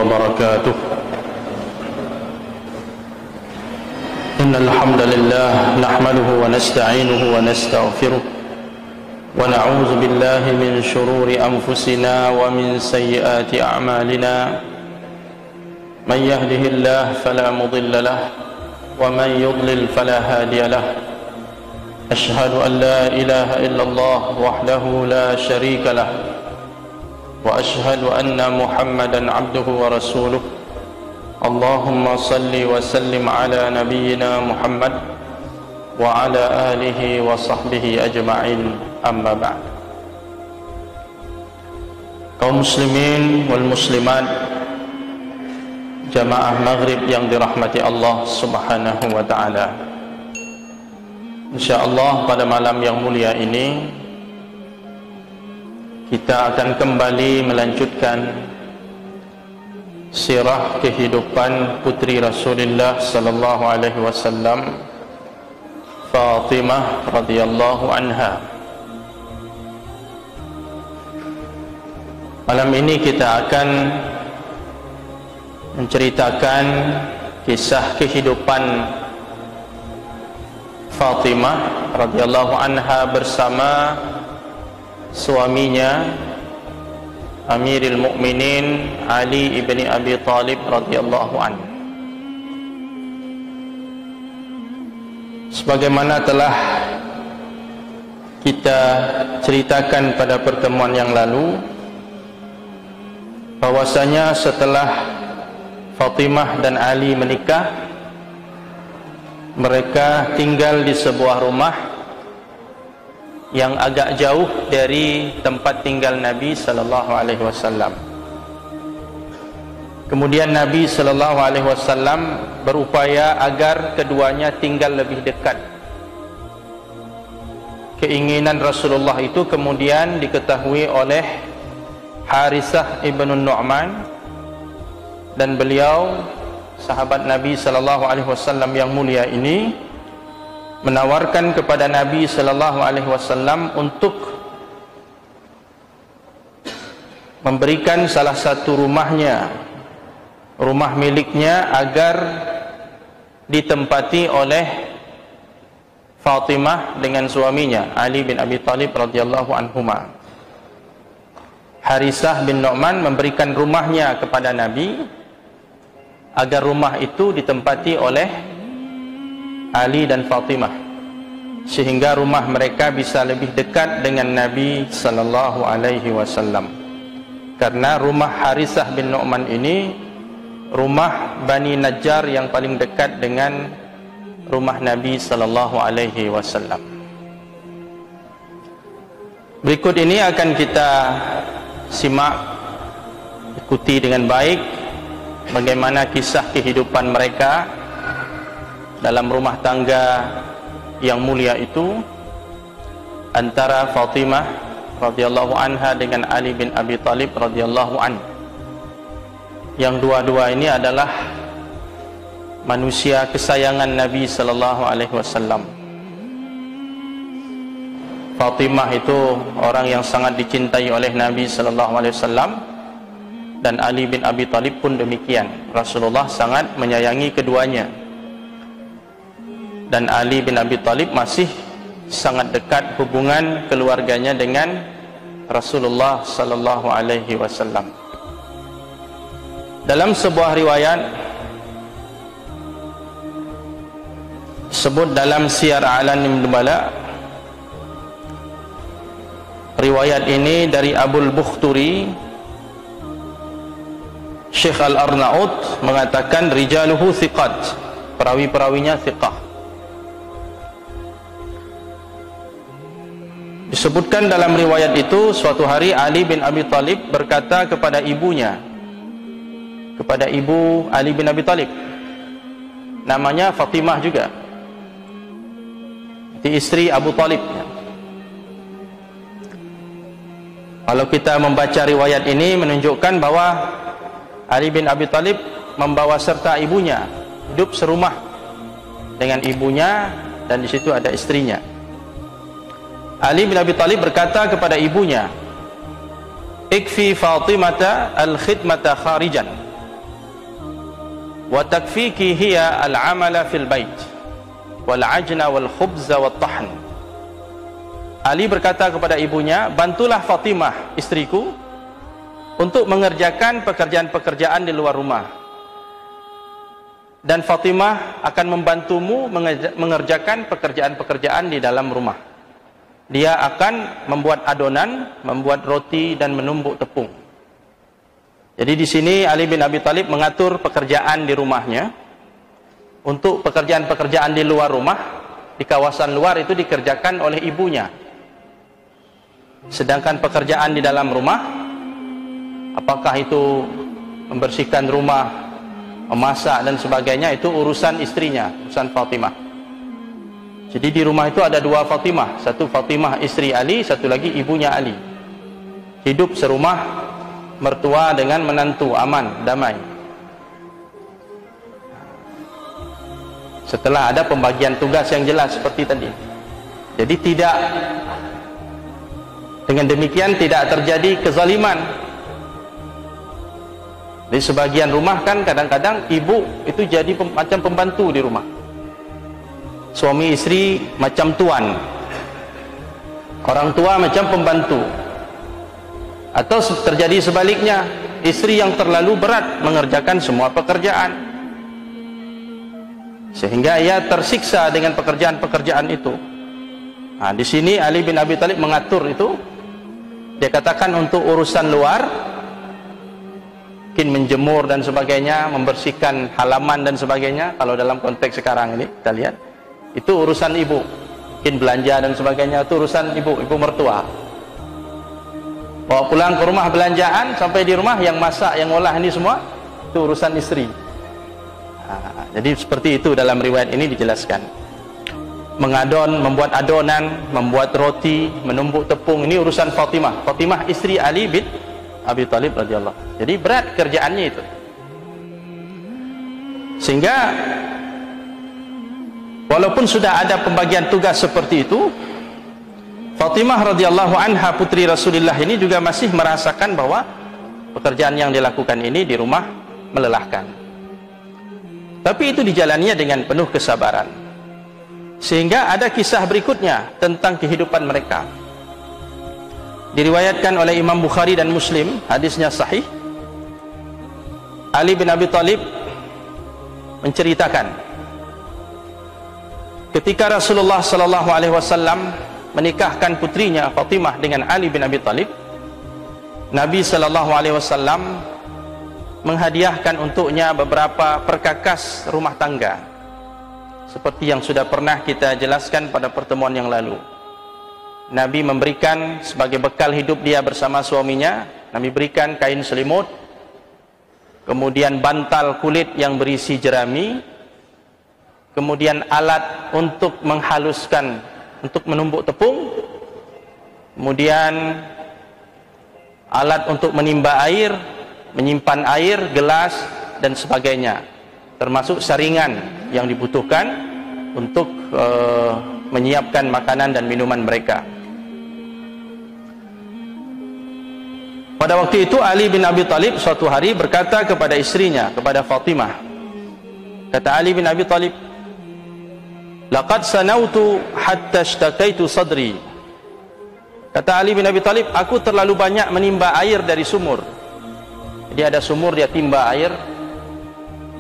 وبركاته. إن الحمد لله نحمده ونستعينه ونستغفره ونعوذ بالله من شرور أنفسنا ومن سيئات أعمالنا. من يهده الله فلا مضل له ومن يضلل فلا هادي له. أشهد أن لا إله إلا الله وحده لا شريك له وأشهد أن محمدا عبده ورسوله. اللهم صل وسلم على نبينا محمد وعلى آله وصحبه أجمعين. أما بعد. Kaum muslimin wal muslimat, jamaah maghrib yang dirahmati Allah subhanahu wa ta'ala, InsyaAllah pada malam yang mulia ini kita akan kembali melanjutkan sirah kehidupan putri Rasulullah sallallahu alaihi wasallam, Fatimah radhiyallahu anha. Malam ini kita akan menceritakan kisah kehidupan Fatimah radhiyallahu anha bersama suaminya Amirul Mukminin Ali ibni Abi Thalib radhiyallahu anhu. Sebagaimana telah kita ceritakan pada pertemuan yang lalu, bahwasanya setelah Fatimah dan Ali menikah, mereka tinggal di sebuah rumah yang agak jauh dari tempat tinggal Nabi sallallahu alaihi wasallam. Kemudian Nabi sallallahu alaihi wasallam berupaya agar keduanya tinggal lebih dekat. Keinginan Rasulullah itu kemudian diketahui oleh Harithah ibn Nu'man, dan beliau sahabat Nabi sallallahu alaihi wasallam yang mulia ini menawarkan kepada Nabi sallallahu alaihi wasallam untuk memberikan salah satu rumahnya, rumah miliknya, agar ditempati oleh Fatimah dengan suaminya Ali bin Abi Thalib radhiyallahu anhuma. Harithah bin Nu'man memberikan rumahnya kepada Nabi agar rumah itu ditempati oleh Ali dan Fatimah, sehingga rumah mereka bisa lebih dekat dengan Nabi sallallahu alaihi wasallam. Karena rumah Harithah bin Nu'man ini rumah Bani Najjar yang paling dekat dengan rumah Nabi sallallahu alaihi wasallam. Berikut ini akan kita simak, ikuti dengan baik bagaimana kisah kehidupan mereka dalam rumah tangga yang mulia itu antara Fatimah radhiyallahu anha dengan Ali bin Abi Thalib radhiyallahu anhu, yang dua-dua ini adalah manusia kesayangan Nabi sallallahu alaihi wasallam. Fatimah itu orang yang sangat dicintai oleh Nabi sallallahu alaihi wasallam, dan Ali bin Abi Thalib pun demikian. Rasulullah sangat menyayangi keduanya, dan Ali bin Abi Thalib masih sangat dekat hubungan keluarganya dengan Rasulullah sallallahu alaihi wasallam. Dalam sebuah riwayat sebut dalam Syiar A'lamin Nubala, riwayat ini dari Abul Bukhturi, Syekh Al-Arnaud mengatakan rijaluhu thiqat, perawi-perawinya thiqah. Disebutkan dalam riwayat itu, suatu hari Ali bin Abi Thalib berkata kepada ibunya, kepada ibu Ali bin Abi Thalib, namanya Fatimah juga, di istri Abu Thalib. Kalau kita membaca riwayat ini menunjukkan bahwa Ali bin Abi Thalib membawa serta ibunya, hidup serumah dengan ibunya, dan di situ ada istrinya. Ali bin Abi Thalib berkata kepada ibunya, "Ikfi Fatimata al-khidmata kharijan." wa takfiki hiya al-amala fil bait wal ajna wal khubza wat tahn. Ali berkata kepada ibunya, bantulah Fatimah istriku untuk mengerjakan pekerjaan-pekerjaan di luar rumah, dan Fatimah akan membantumu mengerjakan pekerjaan-pekerjaan di dalam rumah. Dia akan membuat adonan, membuat roti dan menumbuk tepung. Jadi di sini Ali bin Abi Thalib mengatur pekerjaan di rumahnya. Untuk pekerjaan-pekerjaan di luar rumah, di kawasan luar itu dikerjakan oleh ibunya. Sedangkan pekerjaan di dalam rumah, apakah itu membersihkan rumah, memasak dan sebagainya, itu urusan istrinya, urusan Fatimah. Jadi di rumah itu ada dua Fatimah, satu Fatimah istri Ali, satu lagi ibunya Ali. Hidup serumah, mertua dengan menantu, aman, damai. Setelah ada pembagian tugas yang jelas seperti tadi. Jadi tidak, dengan demikian tidak terjadi kezaliman. Di sebagian rumah kan kadang-kadang ibu itu jadi macam pembantu di rumah, suami istri macam tuan, orang tua macam pembantu. Atau terjadi sebaliknya, istri yang terlalu berat mengerjakan semua pekerjaan sehingga ia tersiksa dengan pekerjaan-pekerjaan itu. Nah, di sini Ali bin Abi Thalib mengatur itu. Dia katakan untuk urusan luar, mungkin menjemur dan sebagainya, membersihkan halaman dan sebagainya. Kalau dalam konteks sekarang ini kita lihat, itu urusan ibu. Mungkin belanja dan sebagainya, itu urusan ibu mertua. Bawa pulang ke rumah belanjaan, sampai di rumah yang masak, yang olah ini semua, itu urusan istri. Nah, jadi seperti itu dalam riwayat ini dijelaskan. Mengadon, membuat adonan, membuat roti, menumbuk tepung, ini urusan Fatimah. Fatimah istri Ali bin Abi Thalib radhiyallahu. Jadi berat kerjaannya itu. Sehingga walaupun sudah ada pembagian tugas seperti itu, Fatimah radhiyallahu anha putri Rasulullah ini juga masih merasakan bahwa pekerjaan yang dilakukan ini di rumah melelahkan. Tapi itu dijalaninya dengan penuh kesabaran. Sehingga ada kisah berikutnya tentang kehidupan mereka. Diriwayatkan oleh Imam Bukhari dan Muslim, hadisnya sahih. Ali bin Abi Thalib menceritakan ketika Rasulullah sallallahu alaihi wasallam menikahkan putrinya Fatimah dengan Ali bin Abi Thalib, Nabi sallallahu alaihi wasallam menghadiahkan untuknya beberapa perkakas rumah tangga, seperti yang sudah pernah kita jelaskan pada pertemuan yang lalu. Nabi memberikan sebagai bekal hidup dia bersama suaminya, Nabi berikan kain selimut, kemudian bantal kulit yang berisi jerami, kemudian alat untuk menghaluskan, untuk menumbuk tepung, kemudian alat untuk menimba air, menyimpan air, gelas dan sebagainya, termasuk saringan yang dibutuhkan untuk menyiapkan makanan dan minuman mereka. Pada waktu itu Ali bin Abi Thalib suatu hari berkata kepada istrinya, kepada Fatimah, kata Ali bin Abi Thalib, laqad sanautu hatta ishtakaitu sadri. Kata Ali bin Abi Thalib, aku terlalu banyak menimba air dari sumur. Jadi ada sumur, dia timba air,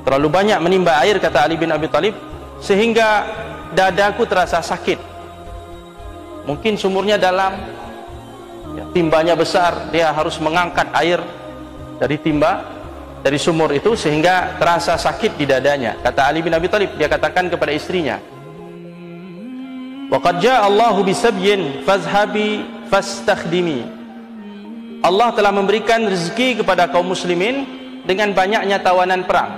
terlalu banyak menimba air, kata Ali bin Abi Thalib, sehingga dadaku terasa sakit. Mungkin sumurnya dalam, ya, timbanya besar, dia harus mengangkat air dari timba, dari sumur itu, sehingga terasa sakit di dadanya. Kata Ali bin Abi Thalib, dia katakan kepada istrinya, wa qad jaa Allahu bisabyin fazhabi fastakhdimi. Allah telah memberikan rezeki kepada kaum muslimin dengan banyaknya tawanan perang.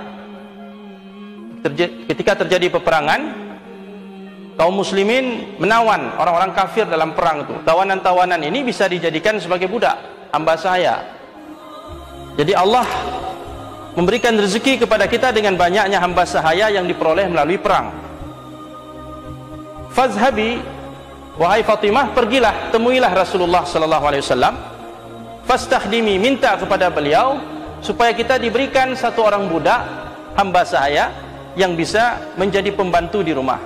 Ketika terjadi peperangan, kaum muslimin menawan orang-orang kafir dalam perang itu. Tawanan-tawanan ini bisa dijadikan sebagai budak, hamba sahaya. Jadi Allah memberikan rezeki kepada kita dengan banyaknya hamba sahaya yang diperoleh melalui perang. Fazhabi, wahai Fatimah, pergilah, temuilah Rasulullah sallallahu alaihi wasallam. Fastakhdimi, minta kepada beliau supaya kita diberikan satu orang budak hamba sahaya yang bisa menjadi pembantu di rumah.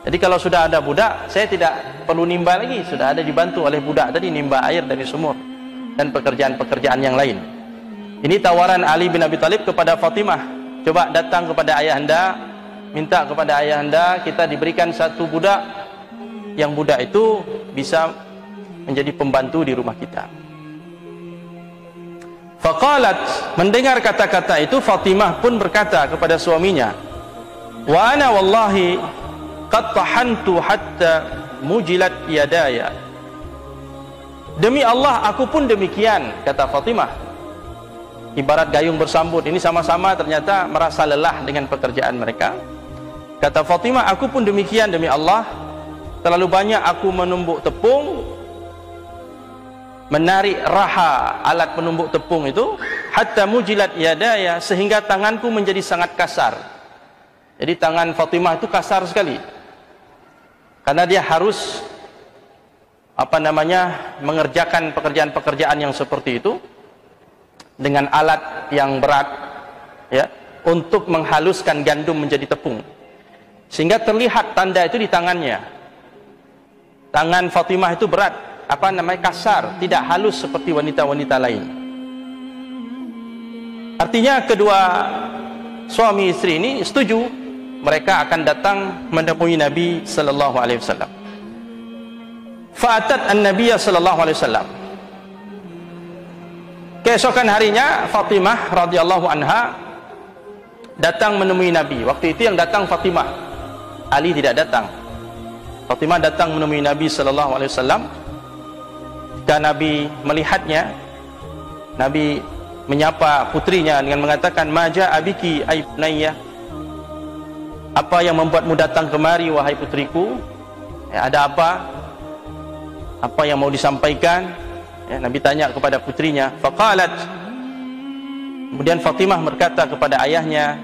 Jadi kalau sudah ada budak, saya tidak perlu nimba lagi, sudah ada dibantu oleh budak tadi, nimba air dari sumur dan pekerjaan-pekerjaan yang lain. Ini tawaran Ali bin Abi Thalib kepada Fatimah. Coba datang kepada ayahanda, minta kepada ayahanda kita diberikan satu budak, yang budak itu bisa menjadi pembantu di rumah kita. Faqalat, mendengar kata-kata itu, Fatimah pun berkata kepada suaminya, wa ana wallahi qad tahantu hatta mujilat yadaya. Demi Allah, aku pun demikian, kata Fatimah. Ibarat gayung bersambut, ini sama-sama ternyata merasa lelah dengan pekerjaan mereka. Kata Fatimah, aku pun demikian demi Allah, terlalu banyak aku menumbuk tepung, menarik raha alat penumbuk tepung itu, hatta mujilat yadaya, sehingga tanganku menjadi sangat kasar. Jadi tangan Fatimah itu kasar sekali, karena dia harus mengerjakan pekerjaan-pekerjaan yang seperti itu dengan alat yang berat, ya, untuk menghaluskan gandum menjadi tepung, sehingga terlihat tanda itu di tangannya. Tangan Fatimah itu berat, kasar, tidak halus seperti wanita-wanita lain. Artinya kedua suami istri ini setuju, mereka akan datang menemui Nabi sallallahu alaihi wasallam. Fa'atat an-nabiy sallallahu alaihi wasallam. Keesokan harinya Fatimah radhiyallahu anha datang menemui Nabi. Waktu itu yang datang Fatimah, Ali tidak datang. Fatimah datang menemui Nabi sallallahu alaihi wasallam. Dan Nabi melihatnya, Nabi menyapa putrinya dengan mengatakan, maja abiki aibnaya, apa yang membuatmu datang kemari wahai putriku, ya, ada apa yang mau disampaikan, ya, Nabi tanya kepada putrinya. Faqalat, kemudian Fatimah berkata kepada ayahnya,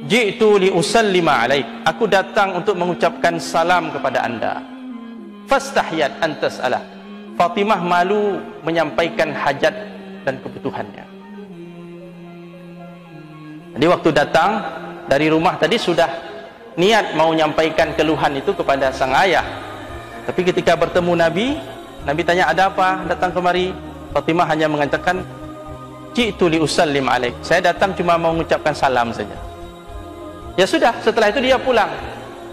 ji'tu li usallima alaik, aku datang untuk mengucapkan salam kepada anda. Fastahyat antas alah, Fatimah malu menyampaikan hajat dan kebutuhannya. Jadi waktu datang dari rumah tadi sudah niat mau menyampaikan keluhan itu kepada sang ayah. Tapi ketika bertemu Nabi, Nabi tanya, ada apa datang kemari? Fatimah hanya mengatakan, ji'tu li usallim alaik, saya datang cuma mau mengucapkan salam saja. Ya sudah, setelah itu dia pulang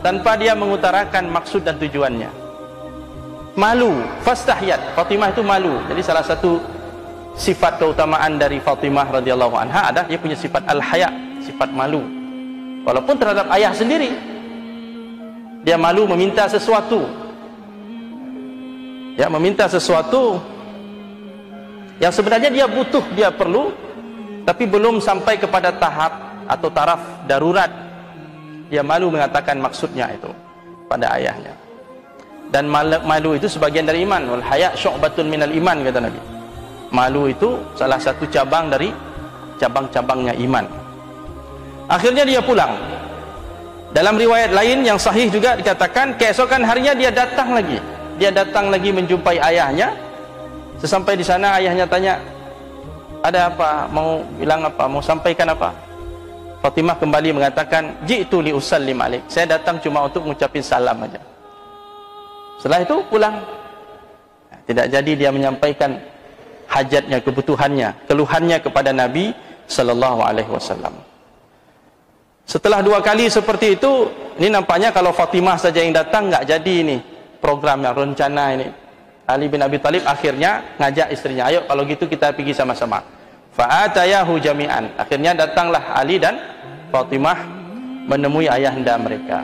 tanpa dia mengutarakan maksud dan tujuannya. Malu, fastahyat, Fatimah itu malu. Jadi salah satu sifat keutamaan dari Fatimah radhiyallahu anha ada dia punya sifat al-haya, sifat malu. Walaupun terhadap ayah sendiri, dia malu meminta sesuatu. Ya, meminta sesuatu yang sebenarnya dia butuh, dia perlu, tapi belum sampai kepada tahap atau taraf darurat. Dia malu mengatakan maksudnya itu pada ayahnya. Dan malu itu sebagian dari iman. Wal haya syu'batun minal iman, kata Nabi. Malu itu salah satu cabang dari cabang-cabangnya iman. Akhirnya dia pulang. Dalam riwayat lain yang sahih juga dikatakan, keesokan harinya dia datang lagi. Dia datang lagi menjumpai ayahnya. Sesampai di sana ayahnya tanya, ada apa? Mau bilang apa? Mau sampaikan apa? Fatimah kembali mengatakan, ji'tu li usallim alaik, saya datang cuma untuk mengucapkan salam aja. Setelah itu pulang. Tidak jadi dia menyampaikan hajatnya, kebutuhannya, keluhannya kepada Nabi sallallahu alaihi wasallam. Setelah 2 kali seperti itu, ini nampaknya kalau Fatimah saja yang datang nggak jadi ini program yang rencana ini. Ali bin Abi Thalib akhirnya ngajak istrinya, ayo kalau gitu kita pergi sama-sama. Fa'atayahu jami'an. Akhirnya datanglah Ali dan Fatimah menemui ayahanda mereka.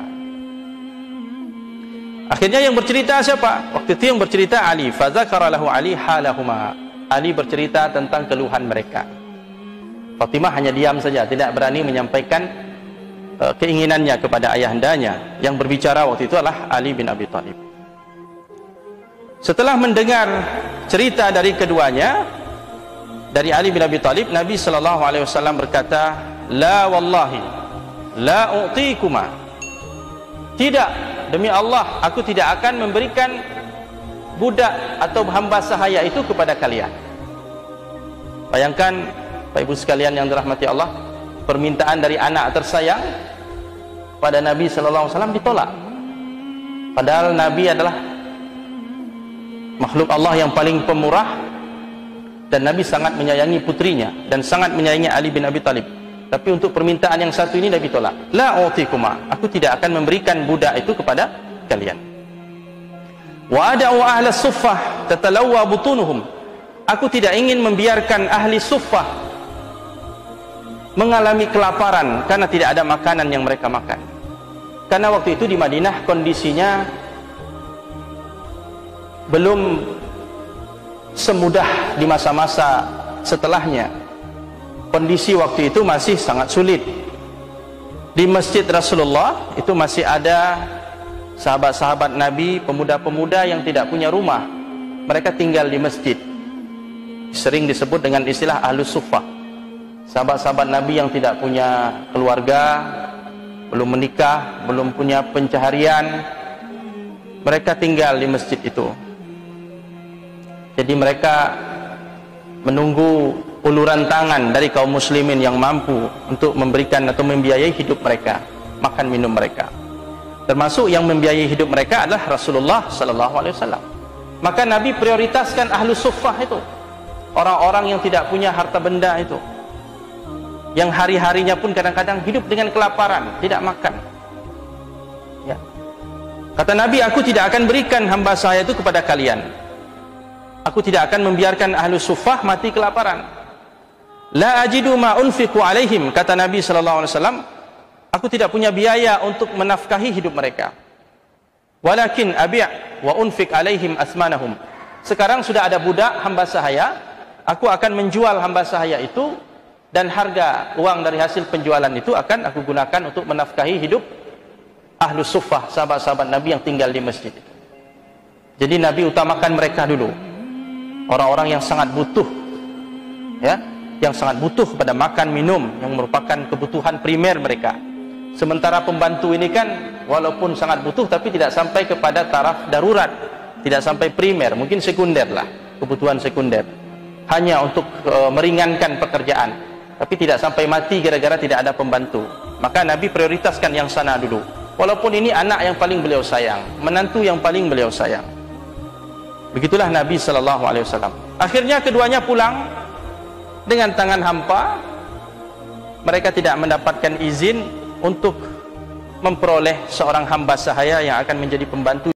Akhirnya yang bercerita siapa? Waktu itu yang bercerita Ali. Fadzakara lahu Ali halahuma. Ali bercerita tentang keluhan mereka. Fatimah hanya diam saja, tidak berani menyampaikan keinginannya kepada ayahandanya. Yang berbicara waktu itu adalah Ali bin Abi Thalib. Setelah mendengar cerita dari keduanya, dari Ali bin Abi Thalib, Nabi sallallahu alaihi wasallam berkata, la wallahi la u'tikuma, tidak, demi Allah aku tidak akan memberikan budak atau hamba sahaya itu kepada kalian. Bayangkan Bapak Ibu sekalian yang dirahmati Allah, permintaan dari anak tersayang pada Nabi sallallahu alaihi wasallam ditolak. Padahal Nabi adalah makhluk Allah yang paling pemurah, dan Nabi sangat menyayangi putrinya dan sangat menyayangi Ali bin Abi Thalib. Tapi untuk permintaan yang satu ini Nabi tolak. La utikuma, aku tidak akan memberikan budak itu kepada kalian. Wa ada'u ahla suffah tatalawwa butunuhum, aku tidak ingin membiarkan ahli suffah mengalami kelaparan karena tidak ada makanan yang mereka makan. Karena waktu itu di Madinah kondisinya belum semudah di masa-masa setelahnya. Kondisi waktu itu masih sangat sulit. Di masjid Rasulullah itu masih ada sahabat-sahabat Nabi, pemuda-pemuda yang tidak punya rumah. Mereka tinggal di masjid. Sering disebut dengan istilah ahlus suffah. Sahabat-sahabat Nabi yang tidak punya keluarga, belum menikah, belum punya pencaharian, mereka tinggal di masjid itu. Jadi mereka menunggu uluran tangan dari kaum muslimin yang mampu untuk memberikan atau membiayai hidup mereka, makan minum mereka. Termasuk yang membiayai hidup mereka adalah Rasulullah sallallahu alaihi wasallam. Maka Nabi prioritaskan ahlus suffah itu, orang-orang yang tidak punya harta benda itu, yang hari-harinya pun kadang-kadang hidup dengan kelaparan, tidak makan. Ya. Kata Nabi, aku tidak akan berikan hamba saya itu kepada kalian. Aku tidak akan membiarkan ahlus suffah mati kelaparan. La ajidu ma unfiqu alaihim, kata Nabi sallallahu alaihi wasallam, aku tidak punya biaya untuk menafkahi hidup mereka. Walakin abi' wa unfiq alaihim asmanahum. Sekarang sudah ada budak hamba sahaya, aku akan menjual hamba sahaya itu, dan harga uang dari hasil penjualan itu akan aku gunakan untuk menafkahi hidup ahlus suffah, sahabat-sahabat Nabi yang tinggal di masjid itu. Jadi Nabi utamakan mereka dulu, orang-orang yang sangat butuh, ya, yang sangat butuh pada makan minum, yang merupakan kebutuhan primer mereka. Sementara pembantu ini kan walaupun sangat butuh tapi tidak sampai kepada taraf darurat, tidak sampai primer, mungkin sekunder lah, kebutuhan sekunder, hanya untuk meringankan pekerjaan, tapi tidak sampai mati gara-gara tidak ada pembantu. Maka Nabi prioritaskan yang sana dulu, walaupun ini anak yang paling beliau sayang, menantu yang paling beliau sayang. Begitulah Nabi sallallahu alaihi wasallam. Akhirnya keduanya pulang dengan tangan hampa. Mereka tidak mendapatkan izin untuk memperoleh seorang hamba sahaya yang akan menjadi pembantu